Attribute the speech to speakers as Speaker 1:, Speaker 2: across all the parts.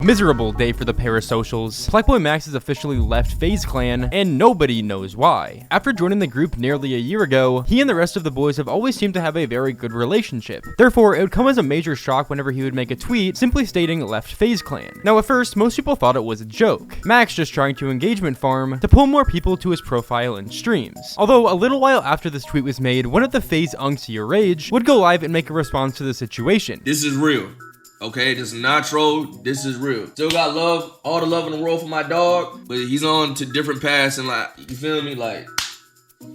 Speaker 1: Miserable day for the parasocials. Plaqueboymax has officially left FaZe Clan, and nobody knows why. After joining the group nearly a year ago, he and the rest of the boys have always seemed to have a very good relationship. Therefore, it would come as a major shock whenever he would make a tweet simply stating left FaZe Clan. Now at first, most people thought it was a joke. Max just trying to engagement farm to pull more people to his profile and streams. Although a little while after this tweet was made, one of the FaZe Unks Your Rage would go live and make a response to the situation.
Speaker 2: This is real. Okay, this is not troll, this is real. Still got love, all the love in the world for my dog, but he's on to different paths and like, you feel me? Like,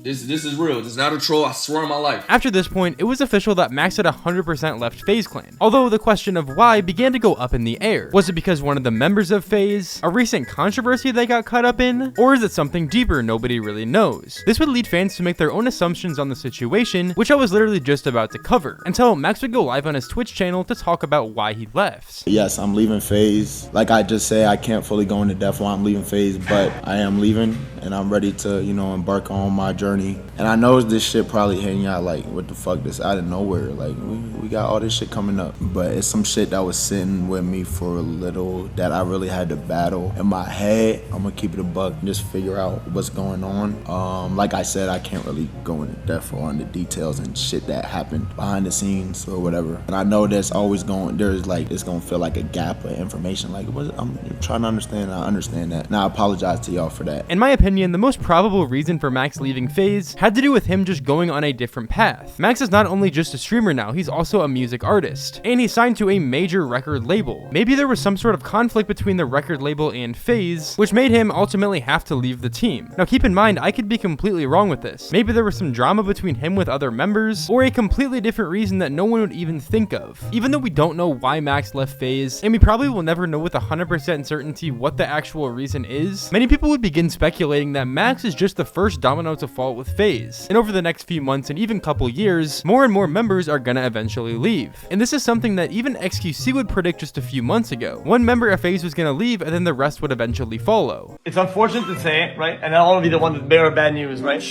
Speaker 2: this is real. This is not a troll, I swear on my life.
Speaker 1: After this point, it was official that Max had 100% left FaZe Clan. Although the question of why began to go up in the air. Was it because one of the members of FaZe? A recent controversy they got caught up in? Or is it something deeper nobody really knows? This would lead fans to make their own assumptions on the situation, which I was literally just about to cover, until Max would go live on his Twitch channel to talk about why he left.
Speaker 3: Yes, I'm leaving FaZe. Like I just say, I can't fully go into depth why I'm leaving FaZe, but I am leaving and I'm ready to, embark on my journey. And I know this shit probably hitting y'all like, what the fuck, this out of nowhere. Like, we got all this shit coming up. But it's some shit that was sitting with me for a little that I really had to battle. In my head, I'm gonna keep it a buck and just figure out what's going on. Like I said, I can't really go into depth on the details and shit that happened behind the scenes or whatever. And I know there's always it's gonna feel like a gap of information. Like, I'm trying to understand, I understand that. And I apologize to y'all for that.
Speaker 1: In my opinion, the most probable reason for Max leaving FaZe had to do with him just going on a different path. Max is not only just a streamer now, he's also a music artist, and he's signed to a major record label. Maybe there was some sort of conflict between the record label and FaZe, which made him ultimately have to leave the team. Now keep in mind, I could be completely wrong with this. Maybe there was some drama between him with other members, or a completely different reason that no one would even think of. Even though we don't know why Max left FaZe, and we probably will never know with 100% certainty what the actual reason is, many people would begin speculating that Max is just the first domino to fall with FaZe, and over the next few months and even couple years, more and more members are gonna eventually leave. And this is something that even XQC would predict just a few months ago. One member of FaZe was gonna leave, and then the rest would eventually follow.
Speaker 4: It's unfortunate to say, right? And I don't want to be the one that bear bad news, right?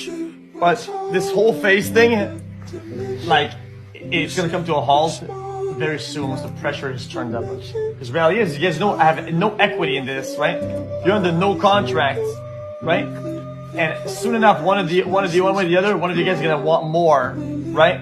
Speaker 4: But this whole FaZe thing, like, it's gonna come to a halt very soon once the pressure is turned up. Because reality is, you guys have no equity in this, right? You're under no contract, right? And soon enough, one way or the other, one of you guys is gonna want more, right?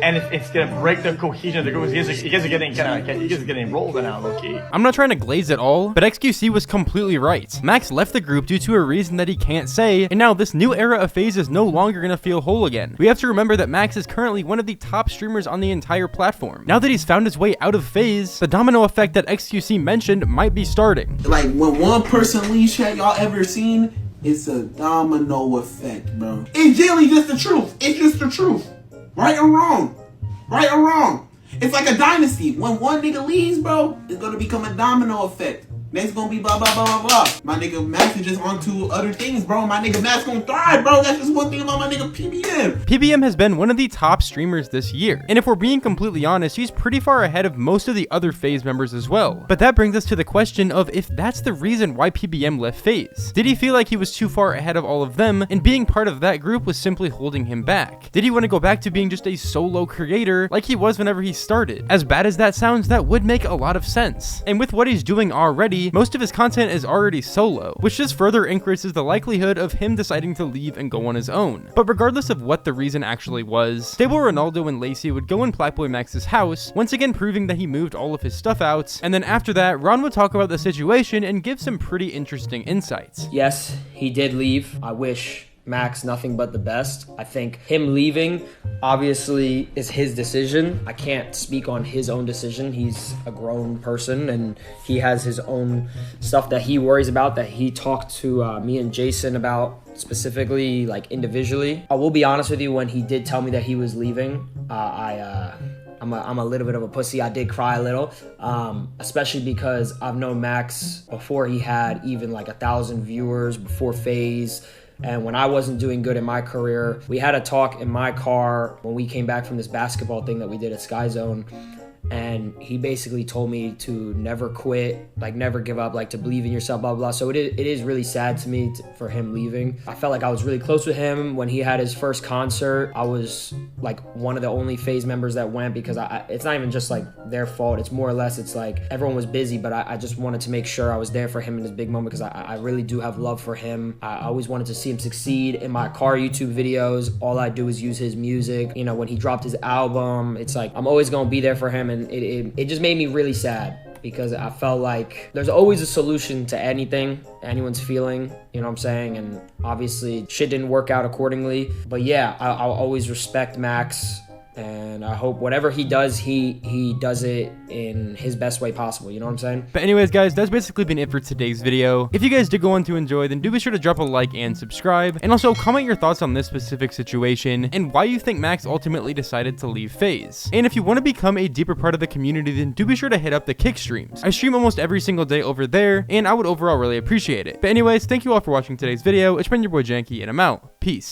Speaker 4: And it's gonna break the cohesion of the group. You guys are getting rolled now, low-key.
Speaker 1: I'm not trying to glaze at all, but XQC was completely right. Max left the group due to a reason that he can't say, and now this new era of FaZe is no longer gonna feel whole again. We have to remember that Max is currently one of the top streamers on the entire platform. Now that he's found his way out of FaZe, the domino effect that XQC mentioned might be starting.
Speaker 5: Like, when one person leaves, chat, y'all ever seen? It's a domino effect, bro. It's generally just the truth. It's just the truth. Right or wrong. Right or wrong. It's like a dynasty. When one nigga leaves, bro, it's gonna become a domino effect. Next gonna be blah, blah, blah, blah, blah. My nigga Max is just on to other things, bro. My nigga Max gonna thrive, bro. That's just one thing about my nigga PBM.
Speaker 1: PBM has been one of the top streamers this year. And if we're being completely honest, he's pretty far ahead of most of the other FaZe members as well. But that brings us to the question of if that's the reason why PBM left FaZe. Did he feel like he was too far ahead of all of them, and being part of that group was simply holding him back? Did he want to go back to being just a solo creator like he was whenever he started? As bad as that sounds, that would make a lot of sense. And with what he's doing already, most of his content is already solo, which just further increases the likelihood of him deciding to leave and go on his own. But regardless of what the reason actually was, Stable Ronaldo and Lacey would go in Plaqueboymax's house, once again proving that he moved all of his stuff out, and then after that, Ron would talk about the situation and give some pretty interesting insights.
Speaker 6: Yes, he did leave. I wish Max nothing but the best. I think him leaving obviously is his decision. I can't speak on his own decision. He's a grown person and he has his own stuff that he worries about, that he talked to me and Jason about specifically, like individually. I will be honest with you, when he did tell me that he was leaving, I'm a little bit of a pussy. I did cry a little, especially because I've known Max before he had even like 1,000 viewers, before FaZe. And when I wasn't doing good in my career, we had a talk in my car when we came back from this basketball thing that we did at Sky Zone. and he basically told me to never quit, like never give up, like to believe in yourself, blah, blah, blah. So it is really sad to me for him leaving. I felt like I was really close with him when he had his first concert. I was like one of the only FaZe members that went, because it's not even just like their fault. It's more or less, it's like everyone was busy, but I just wanted to make sure I was there for him in his big moment, because I really do have love for him. I always wanted to see him succeed. In my car YouTube videos, all I do is use his music. You know, when he dropped his album, it's like I'm always gonna be there for him, and it just made me really sad, because I felt like there's always a solution to anything anyone's feeling, you know what I'm saying? And obviously shit didn't work out accordingly, but yeah, I'll always respect Max, and I hope whatever he does, he does it in his best way possible, you know what I'm saying?
Speaker 1: But anyways, guys, that's basically been it for today's video. If you guys did go on to enjoy, then do be sure to drop a like and subscribe, and also comment your thoughts on this specific situation and why you think Max ultimately decided to leave FaZe. And if you want to become a deeper part of the community, then do be sure to hit up the Kick streams. I stream almost every single day over there, and I would overall really appreciate it. But anyways, thank you all for watching today's video. It's been your boy Janky, and I'm out. Peace.